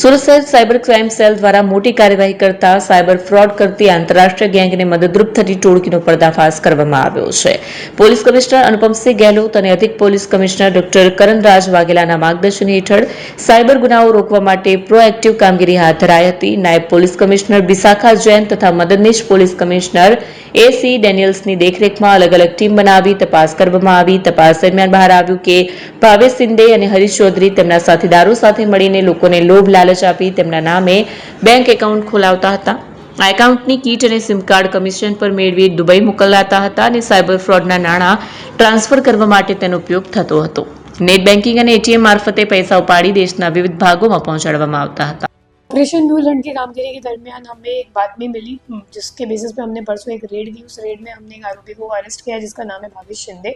સુરત શહેર cyber crime cell દ્વારા મોટી કાર્યવાહી કરતા સાયબર ફ્રોડ કરતી આંતરરાષ્ટ્રીય ગેંગને મદદરૂપ થતી ટોળકીનો પર્દાફાશ કરવામાં આવ્યો છે. પોલીસ કમિશનર અનુપમસિંહ ગેહલોત અને અધિક પોલીસ કમિશનર ડોક્ટર કરણરાજ વાઘેલાના માર્ગદર્શન હેઠળ સાયબર ગુનાઓ રોકવા માટે પ્રોએક્ટિવ કામગીરી હાથ ધરાઈ હતી. નાયબ પોલીસ કમિશનર બિશાખા જૈન તથા મદદનીશ પોલીસ કમિશનર એસી ડેનિયલ્સની દેખરેખમાં અલગ અલગ ટીમ બનાવી તપાસ કરવામાં આવી. તપાસ દરમિયાન બહાર આવ્યું કે ભાવેશ શિંદે અને હરીશ ચૌધરી તેમના સાથીદારો સાથે મળીને લોકોને લોભ લાલચ આપી તેમના નામે બેંક એકાઉન્ટ ખોલાવતા હતા. આ એકાઉન્ટની કીટ અને સિમ કાર્ડ કમિશન પર મેળવી દુબઈ મોકલાતા હતા અને સાયબર ફ્રોડના નાણાં ટ્રાન્સફર કરવા માટે તેનો ઉપયોગ થતો હતો. નેટ બેન્કિંગ અને એટીએમ મારફતે પૈસા ઉપાડી देशના विविध ભાગોમાં પહોંચાડવામાં આવતા હતા. ऑपरेशन न्यू लैंड की कामगिरी के दरमियान हमें एक बातमी मिली, जिसके बेसिस पे हमने परसों एक रेड की. उस रेड में हमने एक आरोपी को अरेस्ट किया जिसका नाम है भावेश शिंदे.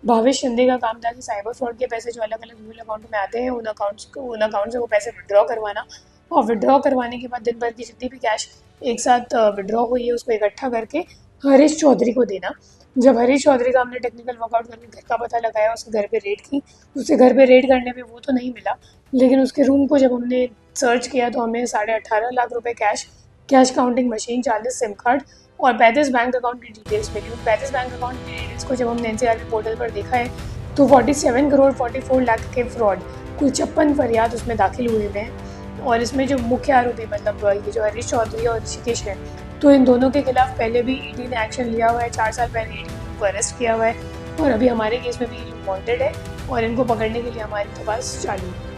भावेश शिंदे का काम था कि साइबर फ्रॉड के पैसे जो अलग अलग रूरल अकाउंट में आते हैं उन अकाउंट से वो पैसे विड्रॉ करवाना, और विड्रॉ करवाने के बाद दिन भर की जितनी भी कैश एक साथ विड्रॉ हुई है उसको इकट्ठा करके हरीश चौधरी को देना. जब हरीश चौधरी का हमने टेक्निकल वर्कआउट करके घर का पता लगाया, उसके घर पे रेड की. उसके घर पे रेड करने में वो तो नहीं मिला, लेकिन उसके रूम को जब हमने सर्च किया तो हमें 18.5 लाख रुपए cash counting machine, 40 SIM card और 35 बैंक अकाउंट की डिटेल्स मिली. 35 बैंक अकाउंट की डिटेल्स को जब हमने एनसीआरबी पोर्टल पर देखा है तो 47 करोड़ 44 लाख के फ्रॉड, कुल 56 फरियाद उसमें दाखिल हुए हुए हैं. और इसमें जो मुख्य आरोपी मतलब ये जो हरीश चौधरी और ऋषिकेश है, तो इन दोनों के खिलाफ पहले भी ईडी ने एक्शन लिया हुआ है. 4 साल पहले ईडी ने उनको अरेस्ट किया हुआ है और अभी हमारे केस में भी वांटेड है और इनको पकड़ने के लिए हमारी तपास चालू है.